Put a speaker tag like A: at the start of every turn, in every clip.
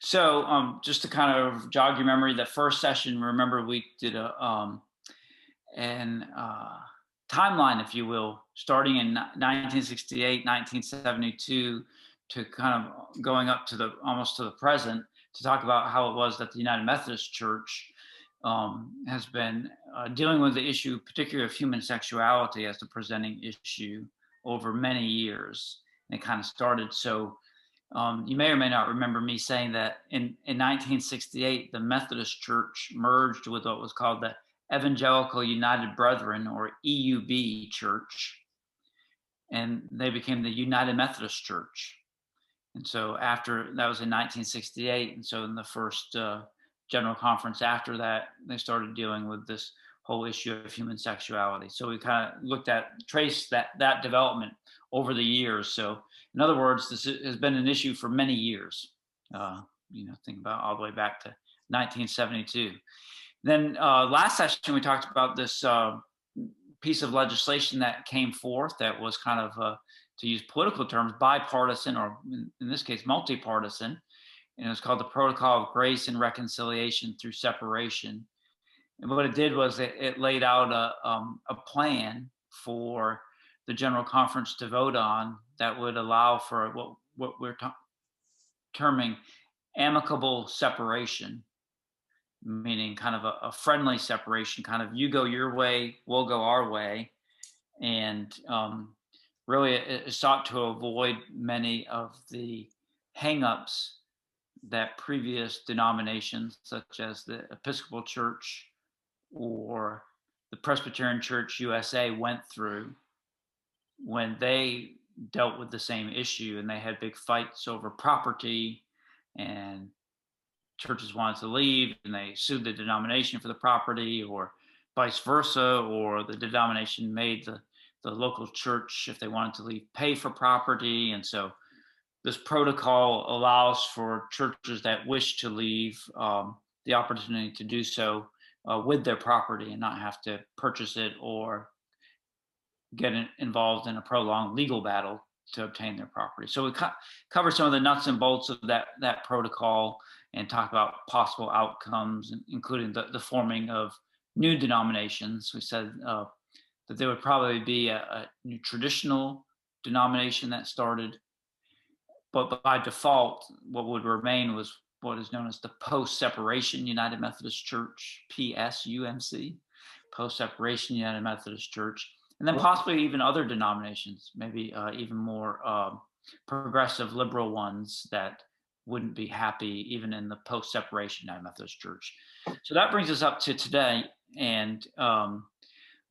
A: Just to kind of jog your memory, the first session, remember we did an timeline, if you will, starting in 1968, 1972, to kind of going up to the almost to the present, to talk about how it was that the United Methodist Church has been dealing with the issue, particularly of human sexuality, as the presenting issue over many years. And it kind of started you may or may not remember me saying that in 1968, the Methodist Church merged with what was called the Evangelical United Brethren, or EUB Church, and they became the United Methodist Church. And so after that was in 1968, and so in the first general conference after that, they started dealing with this whole issue of human sexuality. So we kind of traced that development over the years. So in other words, this has been an issue for many years. Think about all the way back to 1972. Then last session, we talked about this piece of legislation that came forth that was kind of, to use political terms, bipartisan, or in this case, multi-partisan. And it was called the Protocol of Grace and Reconciliation Through Separation. And what it did was it laid out a plan for the General Conference to vote on that would allow for what we're terming amicable separation, meaning kind of a friendly separation, kind of you go your way, we'll go our way. And really it sought to avoid many of the hangups that previous denominations, such as the Episcopal Church or the Presbyterian Church USA, went through when they dealt with the same issue, and they had big fights over property, and churches wanted to leave and they sued the denomination for the property, or vice versa, or the denomination made the local church, if they wanted to leave, pay for property. And so this protocol allows for churches that wish to leave the opportunity to do so with their property and not have to purchase it or get involved in a prolonged legal battle to obtain their property. So we cover some of the nuts and bolts of that protocol and talk about possible outcomes, including the forming of new denominations. We said that there would probably be a new traditional denomination that started, but by default, what would remain was what is known as the Post-Separation United Methodist Church, PSUMC, Post-Separation United Methodist Church, and then possibly even other denominations, maybe even more progressive liberal ones that wouldn't be happy even in the Post-Separation United Methodist Church. So that brings us up to today, and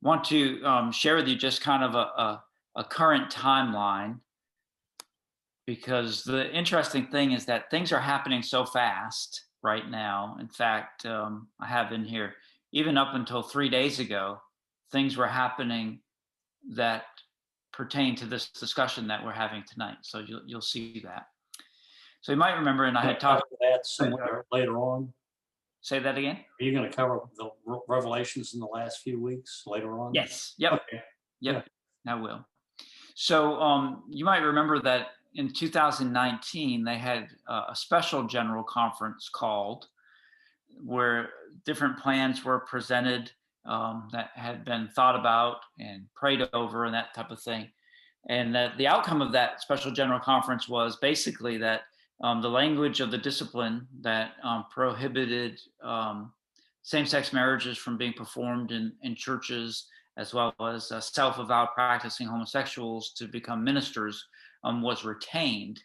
A: want to share with you just kind of a current timeline, because the interesting thing is that things are happening so fast right now. In fact, I have in here, even up until 3 days ago, things were happening that pertain to this discussion that we're having tonight. So you'll see that. So you might remember, and I had talked
B: about that somewhere later on.
A: Say that again.
B: Are you going to cover the revelations in the last few weeks later on?
A: Yes. Yep.
B: Okay.
A: Yep. Yeah. I will. So you might remember that in 2019, they had a special general conference called, where different plans were presented that had been thought about and prayed over and that type of thing. And that the outcome of that special general conference was basically that the language of the discipline that prohibited same-sex marriages from being performed in churches, as well as self-avowed practicing homosexuals to become ministers, was retained.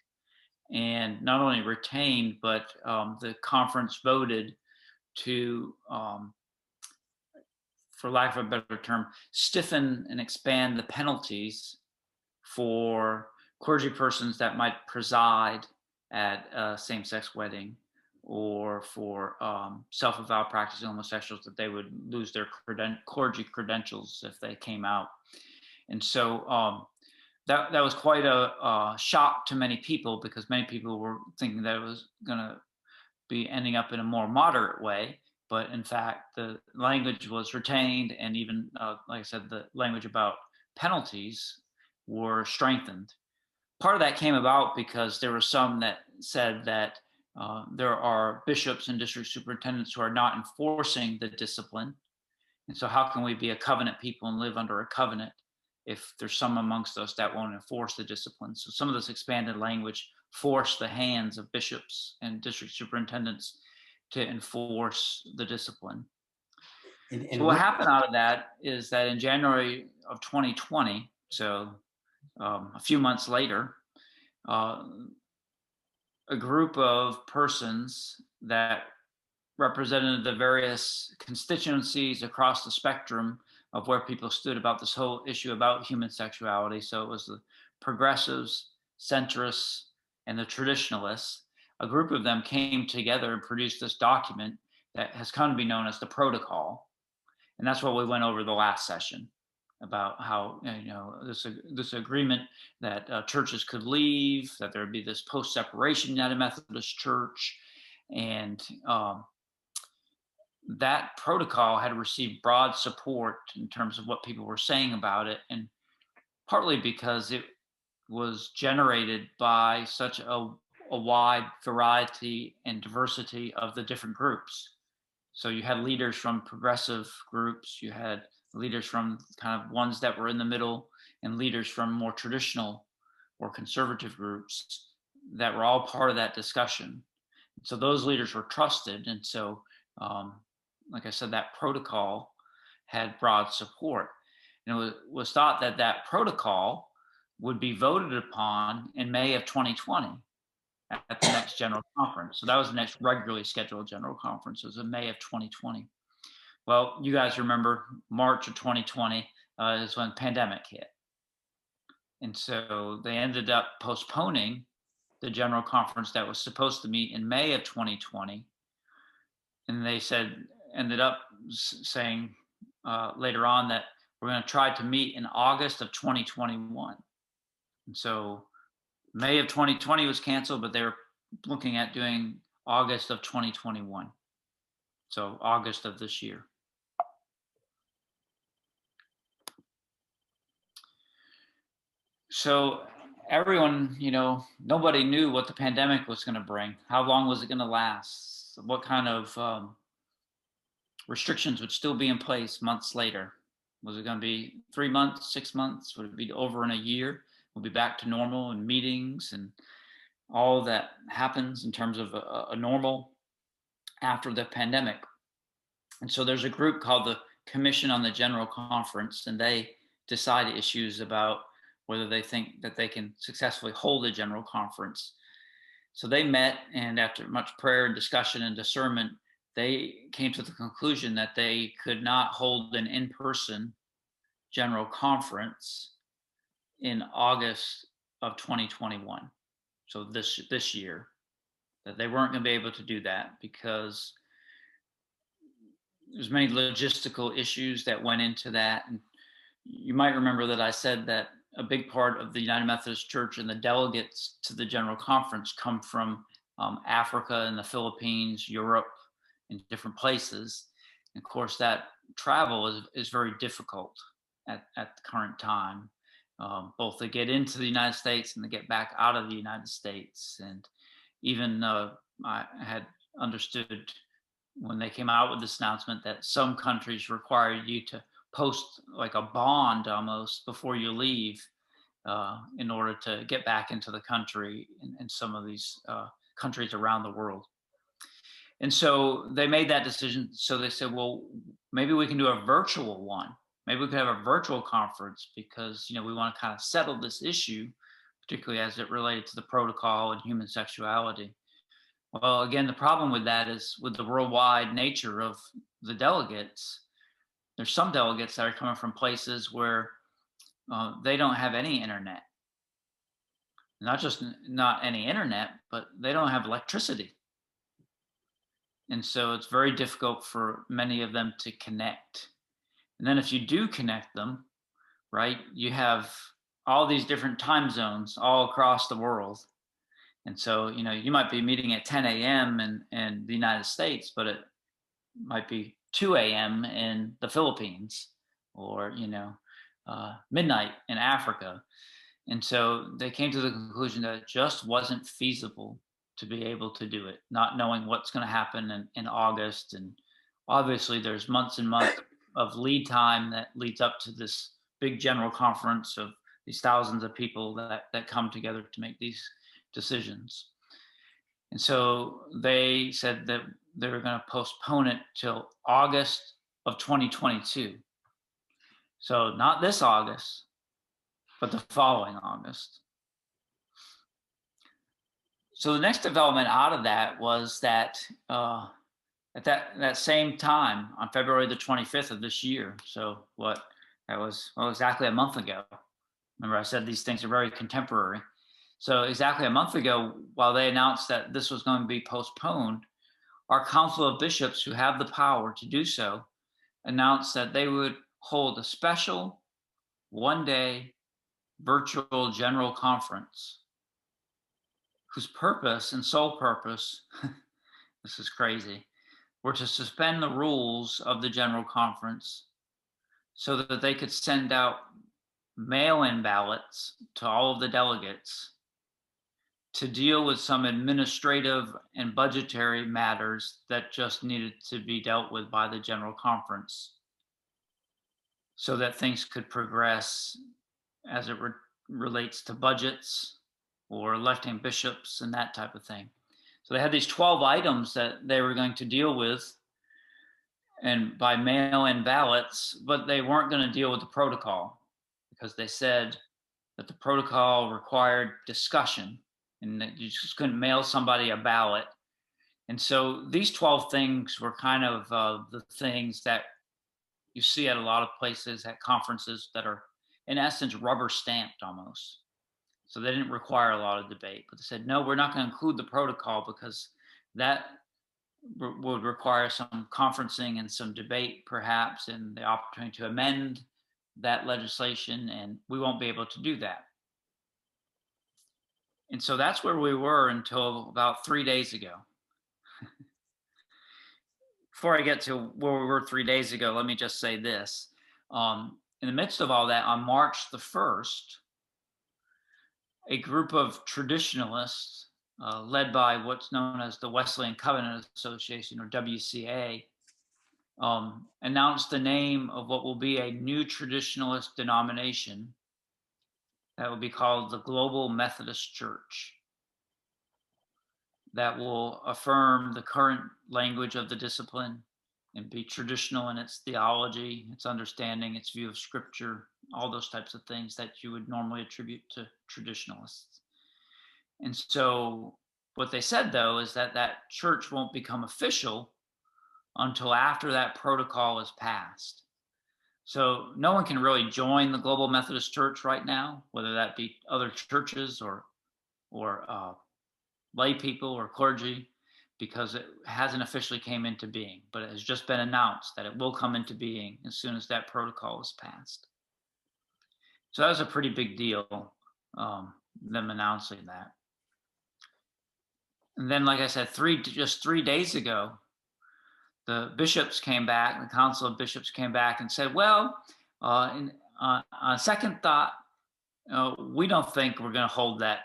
A: And not only retained, but the conference voted to, for lack of a better term, stiffen and expand the penalties for clergy persons that might preside at a same-sex wedding, or for self-avowed practicing homosexuals, that they would lose their clergy credentials if they came out. And so that was quite a shock to many people, because many people were thinking that it was going to be ending up in a more moderate way. But in fact, the language was retained, and even, like I said, the language about penalties were strengthened. Part of that came about because there were some that said that there are bishops and district superintendents who are not enforcing the discipline. And so, how can we be a covenant people and live under a covenant if there's some amongst us that won't enforce the discipline? So, some of this expanded language forced the hands of bishops and district superintendents to enforce the discipline. So, what happened out of that is that in January of 2020, so a few months later, uh, a group of persons that represented the various constituencies across the spectrum of where people stood about this whole issue about human sexuality. So it was the progressives, centrists, and the traditionalists. A group of them came together and produced this document that has come to be known as the protocol. And that's what we went over the last session about how this agreement that churches could leave, that there would be this post-separation United Methodist Church, and that protocol had received broad support in terms of what people were saying about it, and partly because it was generated by such a wide variety and diversity of the different groups. So you had leaders from progressive groups, you had leaders from kind of ones that were in the middle, and leaders from more traditional or conservative groups that were all part of that discussion. So those leaders were trusted. And so, like I said, that protocol had broad support. And it was thought that that protocol would be voted upon in May of 2020 at the next general conference. So that was the next regularly scheduled general conference. It was in May of 2020. Well, you guys remember March of 2020 is when the pandemic hit. And so they ended up postponing the general conference that was supposed to meet in May of 2020. And they ended up saying later on that we're going to try to meet in August of 2021. And so May of 2020 was canceled, but they were looking at doing August of 2021. So August of this year. So everyone, nobody knew what the pandemic was going to bring. How long was it going to last? What kind of restrictions would still be in place months later? Was it going to be 3 months, 6 months? Would it be over in a year? We'll be back to normal and meetings and all that happens in terms of a normal after the pandemic. And so there's a group called the Commission on the General Conference, and they decide issues about whether they think that they can successfully hold a general conference. So they met, and after much prayer and discussion and discernment, they came to the conclusion that they could not hold an in-person general conference in August of 2021. So this year, that they weren't going to be able to do that because there's many logistical issues that went into that. And you might remember that I said that a big part of the United Methodist Church and the delegates to the General Conference come from Africa and the Philippines, Europe, and different places. And of course, that travel is very difficult at the current time, both to get into the United States and to get back out of the United States. And even I had understood when they came out with this announcement that some countries required you to post like a bond almost before you leave in order to get back into the country in some of these countries around the world. And so they made that decision. So they said, well, maybe we can do a virtual one. Maybe we could have a virtual conference because, we want to kind of settle this issue, particularly as it related to the protocol and human sexuality. Well, again, the problem with that is with the worldwide nature of the delegates. There's some delegates that are coming from places where they don't have any internet. Not just not any internet, but they don't have electricity. And so it's very difficult for many of them to connect. And then if you do connect them, right, you have all these different time zones all across the world. And so, you might be meeting at 10 a.m. in the United States, but it might be 2 a.m. in the Philippines or, midnight in Africa. And so they came to the conclusion that it just wasn't feasible to be able to do it, not knowing what's going to happen in August. And obviously, there's months and months of lead time that leads up to this big general conference of these thousands of people that come together to make these decisions. And so they said that they were going to postpone it till August of 2022. So not this August, but the following August. So the next development out of that was that at that same time, on February the 25th of this year, so what that was, well, exactly a month ago. Remember, I said these things are very contemporary. So exactly a month ago, while they announced that this was going to be postponed, our Council of Bishops, who have the power to do so, announced that they would hold a special one-day virtual general conference whose purpose and sole purpose, this is crazy, were to suspend the rules of the general conference so that they could send out mail-in ballots to all of the delegates to deal with some administrative and budgetary matters that just needed to be dealt with by the general conference so that things could progress as it relates to budgets or electing bishops and that type of thing. So they had these 12 items that they were going to deal with and by mail-in ballots, but they weren't going to deal with the protocol because they said that the protocol required discussion and that you just couldn't mail somebody a ballot. And so these 12 things were kind of the things that you see at a lot of places at conferences that are, in essence, rubber stamped almost. So they didn't require a lot of debate, but they said, no, we're not going to include the protocol because that would require some conferencing and some debate, perhaps, and the opportunity to amend that legislation, and we won't be able to do that. And so that's where we were until about 3 days ago. Before I get to where we were 3 days ago, let me just say this. In the midst of all that, on March the 1st, a group of traditionalists led by what's known as the Wesleyan Covenant Association, or WCA, announced the name of what will be a new traditionalist denomination that will be called the Global Methodist Church, that will affirm the current language of the discipline and be traditional in its theology, its understanding, its view of scripture, all those types of things that you would normally attribute to traditionalists. And so what they said, though, is that that church won't become official until after that protocol is passed. So no one can really join the Global Methodist Church right now, whether that be other churches or lay people or clergy, because it hasn't officially came into being, but it has just been announced that it will come into being as soon as that protocol is passed. So that was a pretty big deal, them announcing that. And then, like I said, just 3 days ago, the bishops came back, the Council of Bishops came back and said, well, on second thought, we don't think we're going to hold that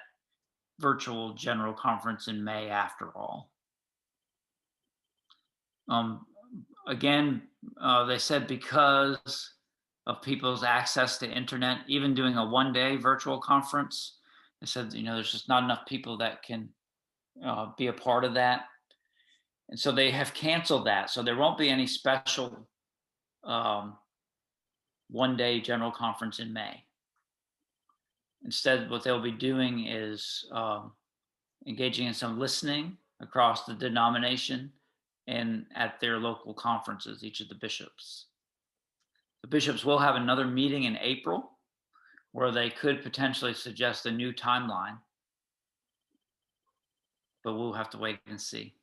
A: virtual general conference in May after all. Again, they said because of people's access to internet, even doing a one-day virtual conference, they said, there's just not enough people that can be a part of that. And so they have canceled that. So there won't be any special one-day general conference in May. Instead, what they'll be doing is engaging in some listening across the denomination and at their local conferences, each of the bishops. The bishops will have another meeting in April where they could potentially suggest a new timeline, but we'll have to wait and see.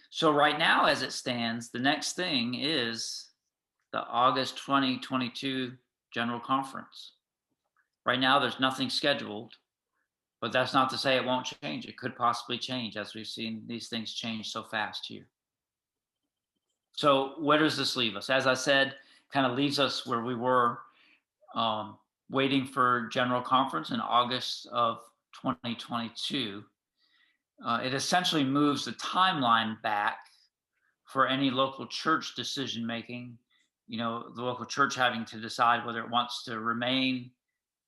A: So right now, as it stands, the next thing is the August 2022 General Conference. Right now, there's nothing scheduled, but that's not to say it won't change. It could possibly change, as we've seen these things change so fast here. So where does this leave us? As I said, kind of leaves us where we were waiting for General Conference in August of 2022. it essentially moves the timeline back for any local church decision making. The local church having to decide whether it wants to remain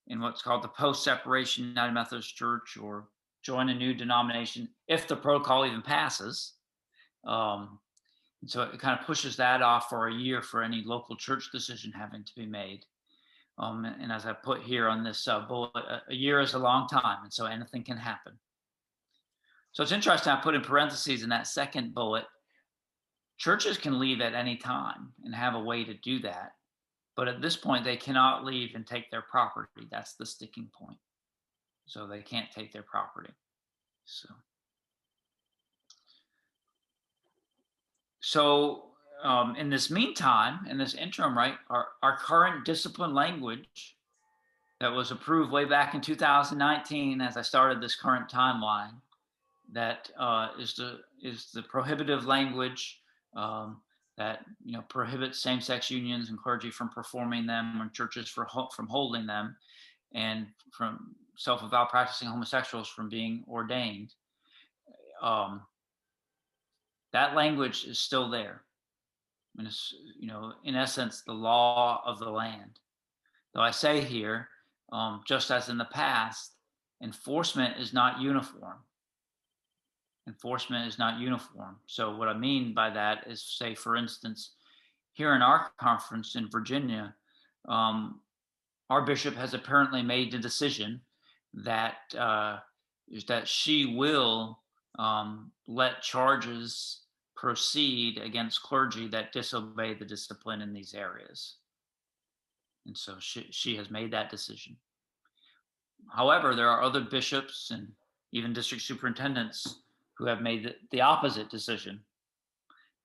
A: in what's called the post separation United Methodist Church or join a new denomination if the protocol even passes. Um, and so it kind of pushes that off for a year for any local church decision having to be made. And as I put here on this bullet, a year is a long time, and so anything can happen. So it's interesting. I put in parentheses in that second bullet, churches can leave at any time and have a way to do that. But at this point, they cannot leave and take their property. That's the sticking point. So they can't take their property. So in this meantime, in this interim, right, our current discipline language that was approved way back in 2019, as I started this current timeline, that is the prohibitive language that prohibits same-sex unions and clergy from performing them, and churches from holding them, and from self-avowed practicing homosexuals from being ordained. That language is still there. And it's, in essence, the law of the land. Though I say here, just as in the past, enforcement is not uniform. Enforcement is not uniform. So what I mean by that is, say, for instance, here in our conference in Virginia, our bishop has apparently made the decision that she will let charges proceed against clergy that disobey the discipline in these areas. And so she has made that decision. However, there are other bishops and even district superintendents who have made the opposite decision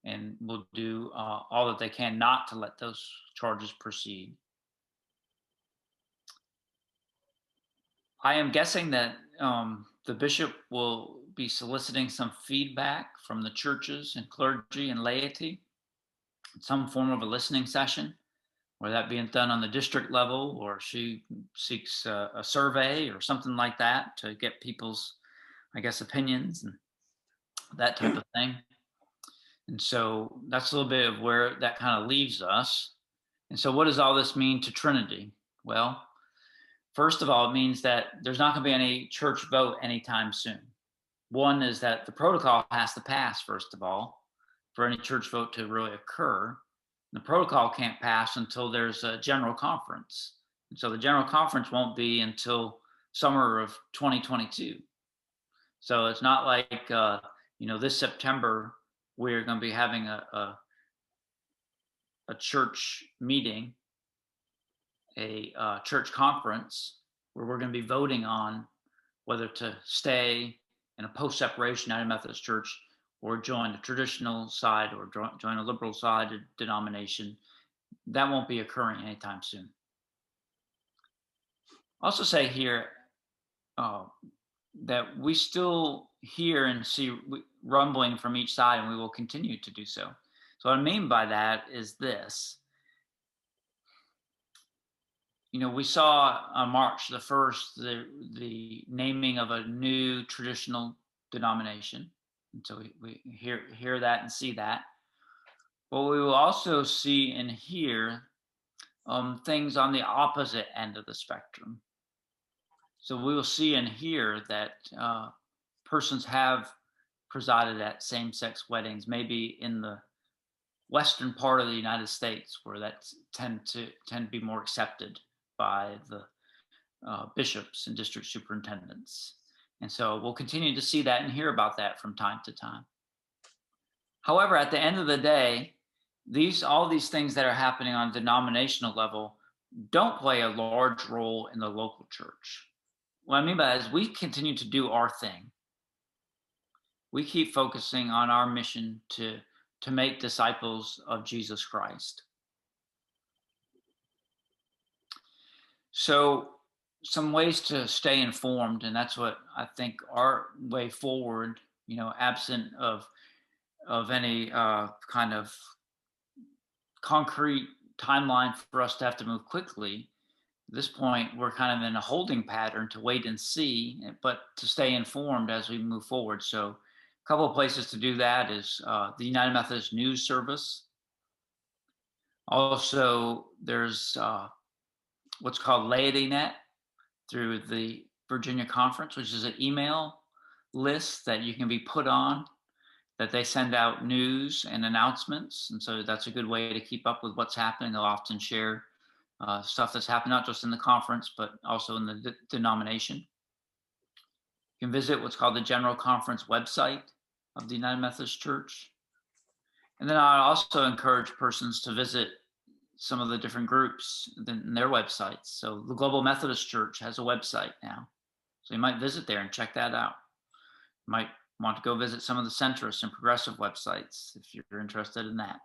A: and will do all that they can not to let those charges proceed. I am guessing that the bishop will be soliciting some feedback from the churches and clergy and laity, some form of a listening session, whether that being done on the district level or she seeks a survey or something like that to get people's, I guess, opinions and that type of thing. And so that's a little bit of where that kind of leaves us. And so what does all this mean to Trinity? Well, first of all, it means that there's not going to be any church vote anytime soon. One is that the protocol has to pass, first of all, for any church vote to really occur. The protocol can't pass until there's a general conference. And so the general conference won't be until summer of 2022. So it's not like, this September, we're going to be having a church meeting, a church conference where we're going to be voting on whether to stay in a post-separation United Methodist Church or join the traditional side or join a liberal side denomination. That won't be occurring anytime soon. Also say here that we still hear and see rumbling from each side, and we will continue to do so. So what I mean by that is this. We saw on March the 1st the naming of a new traditional denomination. And so we hear that and see that. But we will also see and hear things on the opposite end of the spectrum. So we will see and hear that persons have presided at same-sex weddings, maybe in the western part of the United States, where that tend to be more accepted by the bishops and district superintendents. And so we'll continue to see that and hear about that from time to time. However, at the end of the day, all these things that are happening on a denominational level don't play a large role in the local church. What I mean by that is we continue to do our thing. We keep focusing on our mission to make disciples of Jesus Christ. So some ways to stay informed, and that's what I think our way forward, absent of any kind of concrete timeline for us to have to move quickly, At this point, we're kind of in a holding pattern to wait and see, but to stay informed as we move forward. So, a couple of places to do that is the United Methodist News Service. Also, there's what's called LaityNet through the Virginia Conference, which is an email list that you can be put on that they send out news and announcements. And so that's a good way to keep up with what's happening. They'll often share stuff that's happened, not just in the conference, but also in the denomination. You can visit what's called the General Conference website of the United Methodist Church. And then I also encourage persons to visit some of the different groups in their websites. So the Global Methodist Church has a website now. So you might visit there and check that out. You might want to go visit some of the centrist and progressive websites if you're interested in that.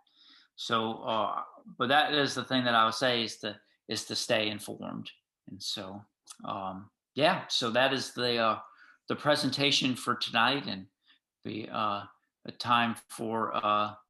A: So, but that is the thing that I would say is to stay informed. And so, yeah. So that is the presentation for tonight, and the time for